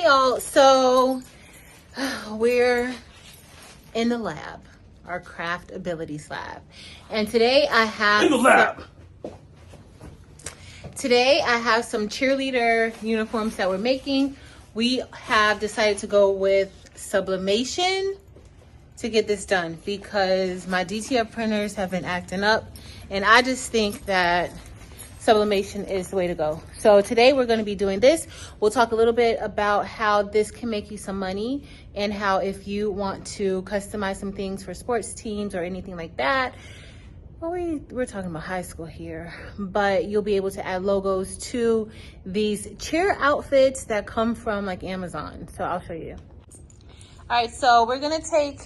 Hey y'all, so we're in the lab, our craft abilities lab, and today I have some cheerleader uniforms that we're making. We have decided to go with sublimation to get this done because my DTF printers have been acting up, and I just think that sublimation is the way to go. So today we're going to be doing this. We'll talk a little bit about how this can make you some money, and how if you want to customize some things for sports teams or anything like that. Well, we're talking about high school here, but you'll be able to add logos to these cheer outfits that come from like Amazon. So I'll show you. All right, so we're gonna take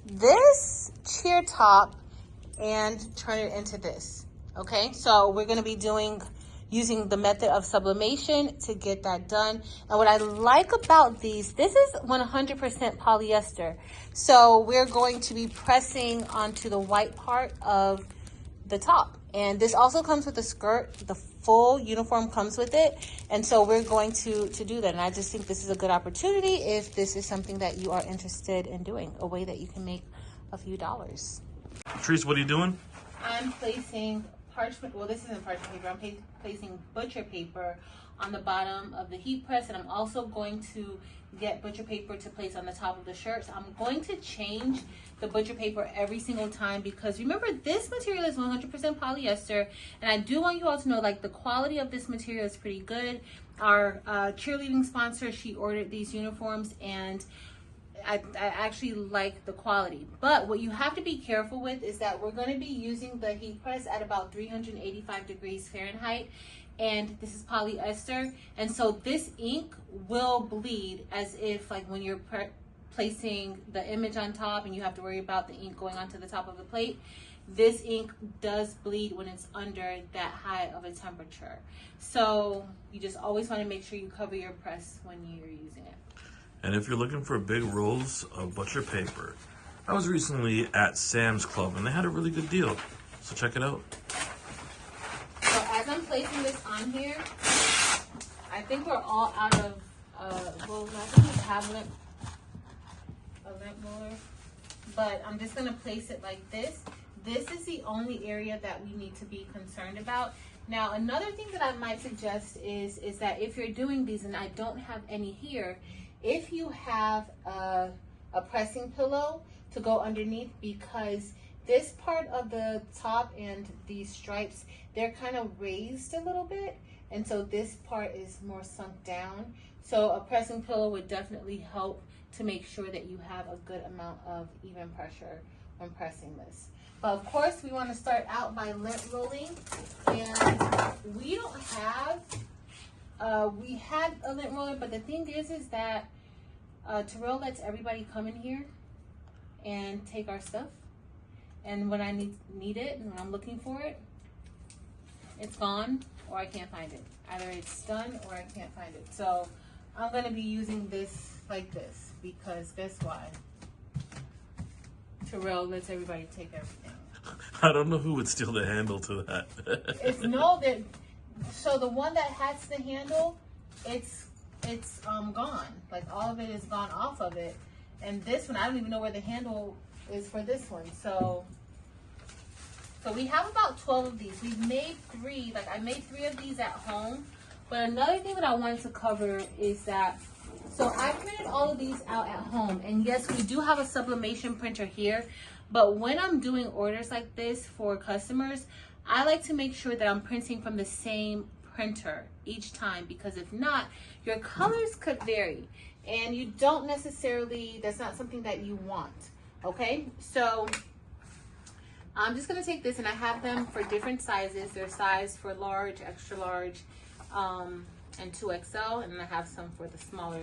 this cheer top and turn it into this. Okay, so we're going to be using the method of sublimation to get that done. And what I like about these, this is 100% polyester. So we're going to be pressing onto the white part of the top. And this also comes with a skirt. The full uniform comes with it. And so we're going to do that. And I just think this is a good opportunity if this is something that you are interested in doing, a way that you can make a few dollars. Patrice, what are you doing? I'm placing parchment, well, this isn't parchment paper, I'm placing butcher paper on the bottom of the heat press, and I'm also going to get butcher paper to place on the top of the shirts. I'm going to change the butcher paper every single time because remember, this material is 100% polyester, and I do want you all to know, like, the quality of this material is pretty good. Our cheerleading sponsor, she ordered these uniforms, and I actually like the quality. But what you have to be careful with is that we're going to be using the heat press at about 385 degrees Fahrenheit, and this is polyester, and so this ink will bleed, as if like when you're placing the image on top and you have to worry about the ink going onto the top of the plate. This ink does bleed when it's under that high of a temperature, so you just always want to make sure you cover your press when you're using it. And if you're looking for big rolls of butcher paper, I was recently at Sam's Club and they had a really good deal. So check it out. So as I'm placing this on here, I think we're all out of, well, I think we have a lint roller, but I'm just going to place it like this. This is the only area that we need to be concerned about. Now, another thing that I might suggest is that if you're doing these, and I don't have any here, if you have a pressing pillow to go underneath, because this part of the top and these stripes, they're kind of raised a little bit, and so this part is more sunk down. So a pressing pillow would definitely help to make sure that you have a good amount of even pressure when pressing this. But of course, we want to start out by lint rolling, and we don't have we had a lint roller, but the thing is that Terrell lets everybody come in here and take our stuff, and when I need it and when I'm looking for it, it's gone or I can't find it. Either it's done or I can't find it. So I'm going to be using this like this because guess why? Terrell lets everybody take everything. I don't know who would steal the handle to that. So the one that has the handle, it's gone. Like all of it is gone off of it. And this one, I don't even know where the handle is for this one. So we have about 12 of these. We've made 3. Like I made 3 of these at home. But another thing that I wanted to cover is that, so I printed all of these out at home. And yes, we do have a sublimation printer here. But when I'm doing orders like this for customers, I like to make sure that I'm printing from the same printer each time, because if not, your colors could vary and you don't necessarily, that's not something that you want. Okay, so I'm just going to take this, and I have them for different sizes. They're sized for large, extra large, and 2XL, and then I have some for the smaller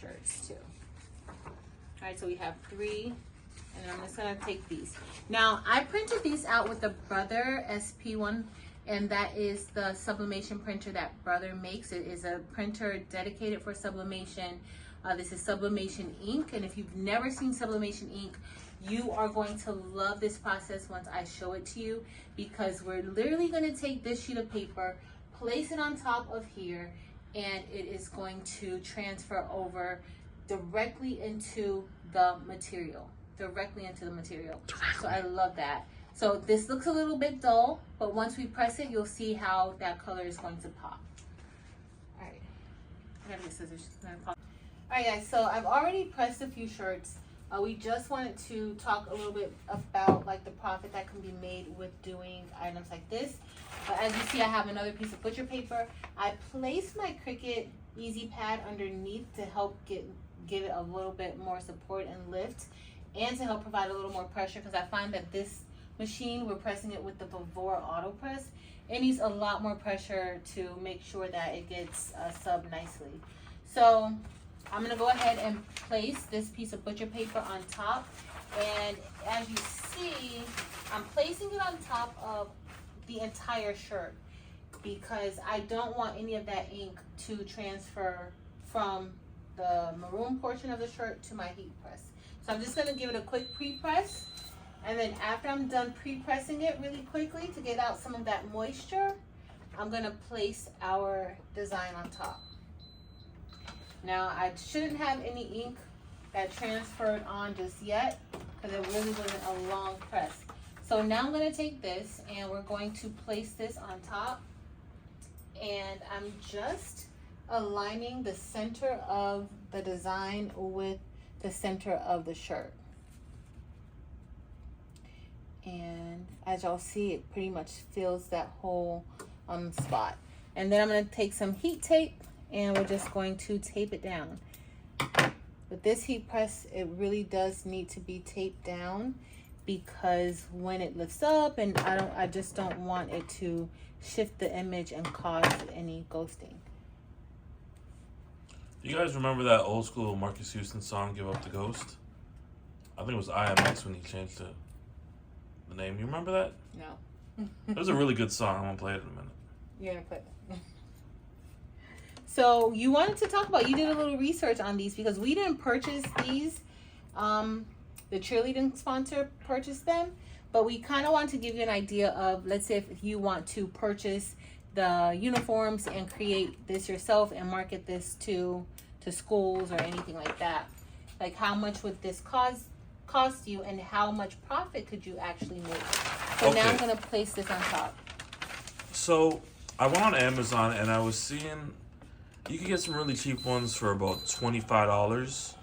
shirts too. All right, so we have 3, and I'm just going to take these. Now, I printed these out with the Brother SP1, and that is the sublimation printer that Brother makes. It is a printer dedicated for sublimation. This is sublimation ink, and if you've never seen sublimation ink, you are going to love this process once I show it to you, because we're literally going to take this sheet of paper, place it on top of here, and it is going to transfer over directly into the material. So I love that. So this looks a little bit dull, but once we press it, you'll see how that color is going to pop. All right, I gotta get scissors. All right, guys, so I've already pressed a few shirts. We just wanted to talk a little bit about like the profit that can be made with doing items like this. But as you see, I have another piece of butcher paper. I placed my Cricut Easy Pad underneath to help give it a little bit more support and lift, and to help provide a little more pressure, because I find that this machine, we're pressing it with the Vavor Auto Press. It needs a lot more pressure to make sure that it gets subbed nicely. So I'm gonna go ahead and place this piece of butcher paper on top, and as you see, I'm placing it on top of the entire shirt because I don't want any of that ink to transfer from the maroon portion of the shirt to my heat press. So I'm just gonna give it a quick pre-press, and then after I'm done pre-pressing it really quickly to get out some of that moisture, I'm gonna place our design on top. Now I shouldn't have any ink that transferred on just yet because it really wasn't a long press. So now I'm gonna take this and we're going to place this on top, and I'm just aligning the center of the design with the center of the shirt. And as y'all see, it pretty much fills that whole spot. And then I'm going to take some heat tape and we're just going to tape it down. With this heat press, it really does need to be taped down because when it lifts up, and I just don't want it to shift the image and cause any ghosting. You guys remember that old school Marcus Houston song, Give Up the Ghost? I think it was IMX when he changed the name. You remember that? No. It was a really good song. I'm going to play it in a minute. You're going to play it. So you wanted to talk about, you did a little research on these because we didn't purchase these. The cheerleading sponsor purchased them. But we kind of want to give you an idea of, let's say if you want to purchase the uniforms and create this yourself and market this to schools or anything like that, like how much would this cost you and how much profit could you actually make? So now I'm going to place this on top. So I went on Amazon and I was seeing you can get some really cheap ones for about $25,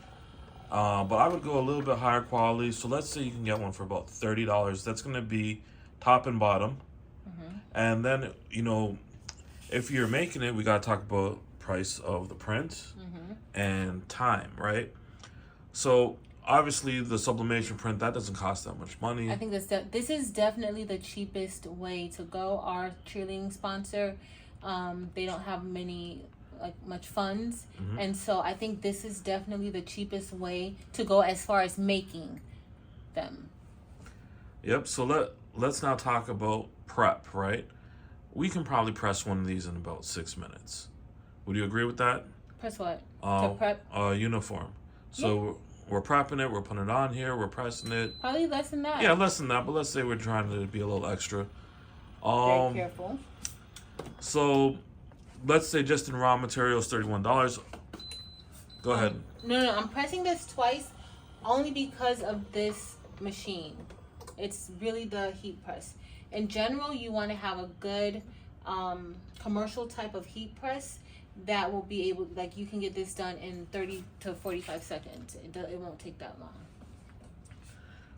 but I would go a little bit higher quality. So let's say you can get one for about $30. That's going to be top and bottom. And then, you know, if you're making it, we got to talk about price of the print and time, right? So obviously the sublimation print, that doesn't cost that much money. I think this is definitely the cheapest way to go. Our cheerleading sponsor, they don't have much funds. And so I think this is definitely the cheapest way to go as far as making them. Yep. So let's now talk about prep, right? We can probably press one of these in about 6 minutes. Would you agree with that? Press what? To prep? Uniform. So we're prepping it, we're putting it on here, we're pressing it. Probably less than that. Yeah, less than that, but let's say we're trying to be a little extra. Very careful. So let's say just in raw materials, $31. Go ahead. No, I'm pressing this twice only because of this machine. It's really the heat press. In general, you want to have a good commercial type of heat press that will be able, like you can get this done in 30 to 45 seconds. It won't take that long.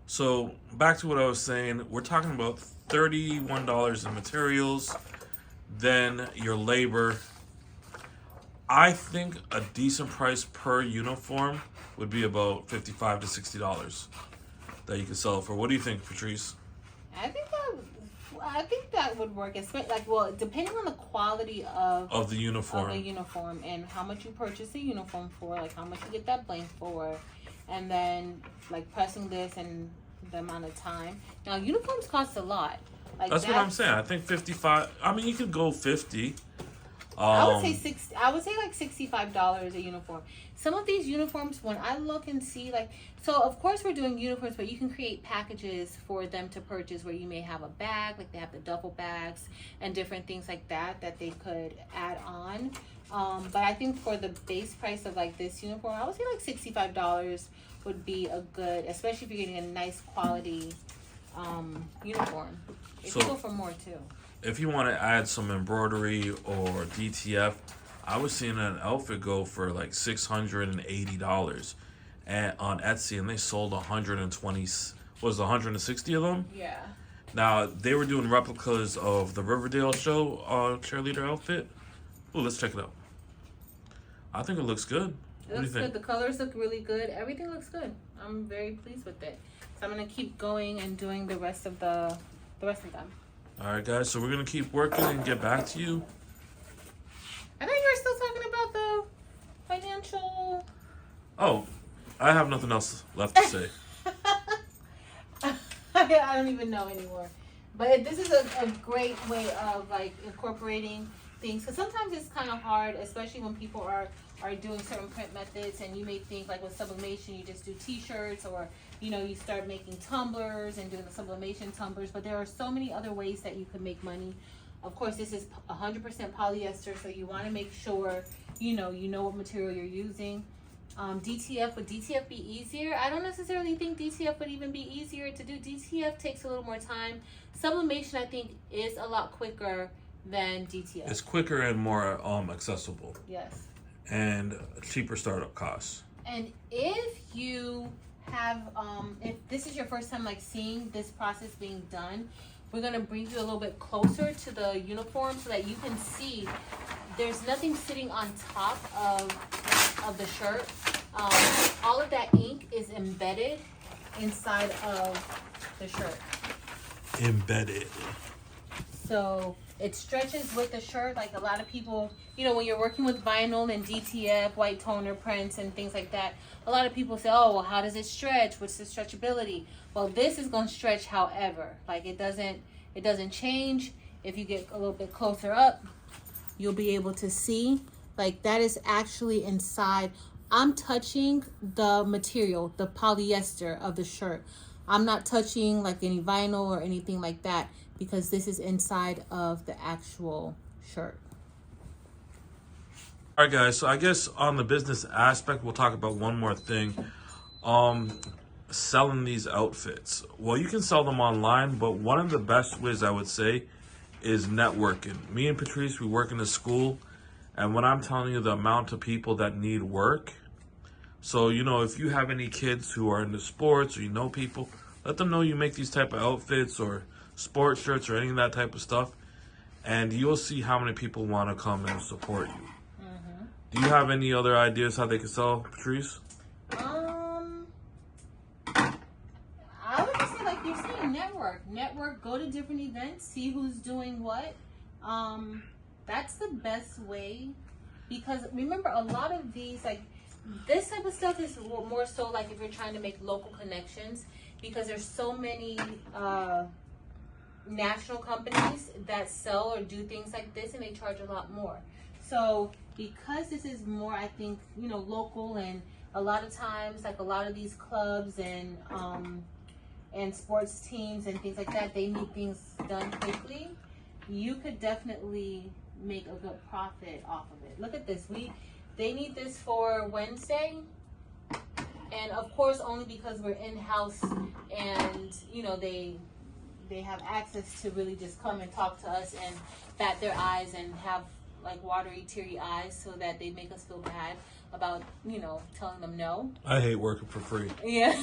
So back to what I was saying, we're talking about $31 in materials, then your labor. I think a decent price per uniform would be about $55 to $60 that you can sell it for. What do you think, Patrice? I think that would work. Depending on the quality of the uniform. And how much you purchase the uniform for, like how much you get that blank for, and then like pressing this and the amount of time. Now uniforms cost a lot. That's what I'm saying. I think 55. I mean, you could go 50. I would say 60. I would say like $65 a uniform. Some of these uniforms, when I look and see, so of course we're doing uniforms, but you can create packages for them to purchase where you may have a bag, like they have the duffel bags and different things like that they could add on But I think for the base price of like this uniform, I would say like $65 would be a good, especially if you're getting a nice quality uniform. If So- you go for more too. If you want to add some embroidery or DTF, I was seeing an outfit go for like $680 on Etsy, and they sold 120. Was 160 of them? Yeah. Now they were doing replicas of the Riverdale show cheerleader outfit. Oh, let's check it out. I think it looks good. It looks good. The colors look really good. Everything looks good. I'm very pleased with it. So I'm gonna keep going and doing the rest of them. All right, guys. So we're gonna keep working and get back to you. I thought you were still talking about the financial. Oh, I have nothing else left to say. I don't even know anymore. But this is a great way of like incorporating things, because sometimes it's kind of hard, especially when people are doing certain print methods, and you may think like with sublimation you just do t-shirts, or you start making tumblers and doing the sublimation tumblers, but there are so many other ways that you can make money. Of course, this is 100% polyester, so you want to make sure you know what material you're using. DTF, would DTF be easier? I don't necessarily think DTF would even be easier to do. DTF takes a little more time. Sublimation, I think, is a lot quicker than DTF. It's quicker and more accessible. Yes. And cheaper startup costs. And if you have, if this is your first time like seeing this process being done, we're gonna bring you a little bit closer to the uniform so that you can see there's nothing sitting on top of the shirt. All of that ink is embedded inside of the shirt. Embedded. So it stretches with the shirt. Like a lot of people, when you're working with vinyl and DTF, white toner prints and things like that, a lot of people say, oh, well, how does it stretch? What's the stretchability? Well, this is going to stretch however. Like it doesn't change. If you get a little bit closer up, you'll be able to see like that is actually inside. I'm touching the material, the polyester of the shirt. I'm not touching like any vinyl or anything like that, because this is inside of the actual shirt. All right, guys. So I guess on the business aspect, we'll talk about one more thing. Selling these outfits. Well, you can sell them online, but one of the best ways I would say is networking. Me and Patrice, we work in a school, and when I'm telling you the amount of people that need work, so if you have any kids who are into sports, or people, let them know you make these type of outfits or sports shirts or any of that type of stuff, and you'll see how many people want to come and support you. Mm-hmm. Do you have any other ideas how they can sell, Patrice? I would just say, like you're saying, network, go to different events, see who's doing what. That's the best way, because remember, a lot of these, like this type of stuff is more so like if you're trying to make local connections, because there's so many national companies that sell or do things like this, and they charge a lot more. So because this is more, I think, local, and a lot of times, like a lot of these clubs and sports teams and things like that, they need things done quickly. You could definitely make a good profit off of it. Look at this. They need this for Wednesday, and of course only because we're in-house, and they have access to really just come and talk to us and bat their eyes and have like watery, teary eyes, so that they make us feel bad about telling them no. I hate working for free. Yeah.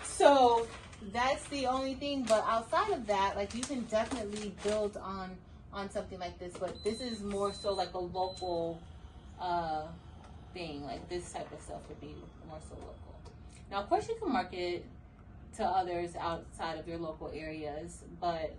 So that's the only thing, but outside of that, like you can definitely build on something like this, but this is more so like a local thing. Like this type of stuff would be more so local. Now, of course, you can market it to others outside of your local areas, but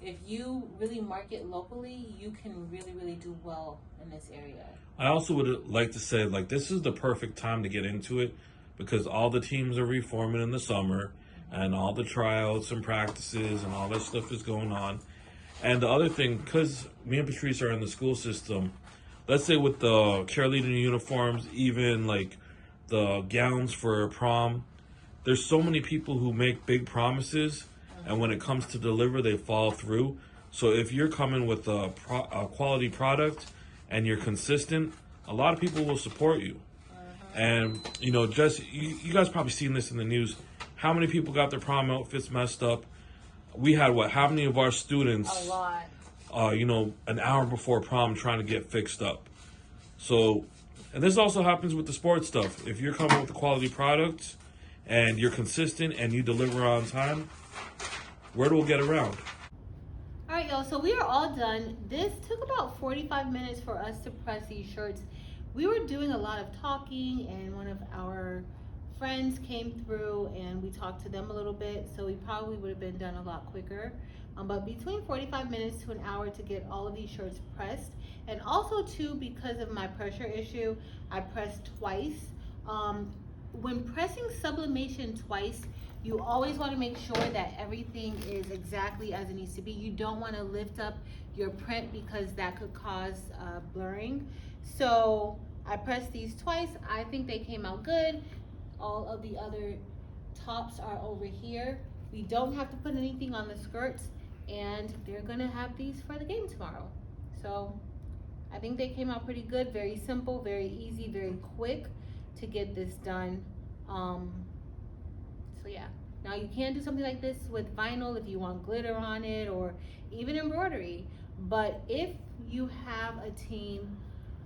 if you really market locally, you can really, really do well in this area. I also would like to say, like, this is the perfect time to get into it, because all the teams are reforming in the summer, and all the tryouts and practices and all that stuff is going on. And the other thing, because me and Patrice are in the school system, let's say with the cheerleading uniforms, even like the gowns for prom, there's so many people who make big promises, and when it comes to deliver, they fall through. So if you're coming with a quality product and you're consistent, a lot of people will support you. And, you know, just, you guys probably seen this in the news. How many people got their prom outfits messed up? We had how many of our students, A lot. you know, an hour before prom trying to get fixed up. So, and this also happens with the sports stuff. If you're coming with a quality product and you're consistent and you deliver on time, word will get around. All right, y'all, so we are all done. This took about 45 minutes for us to press these shirts. We were doing a lot of talking, and one of our friends came through and we talked to them a little bit, so we probably would have been done a lot quicker. But between 45 minutes to an hour to get all of these shirts pressed. And also too, because of my pressure issue, I pressed twice. When pressing sublimation twice, you always want to make sure that everything is exactly as it needs to be. You don't want to lift up your print because that could cause blurring. So I pressed these twice. I think they came out good. All of the other tops are over here. We don't have to put anything on the skirts, and they're gonna have these for the game tomorrow. So I think they came out pretty good. Very simple, very easy, very quick to get this done. So yeah, now you can do something like this with vinyl if you want glitter on it or even embroidery. But if you have a team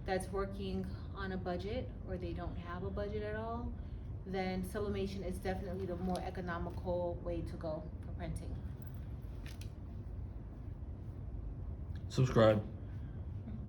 that's working on a budget or they don't have a budget at all, then sublimation is definitely the more economical way to go for printing. Subscribe.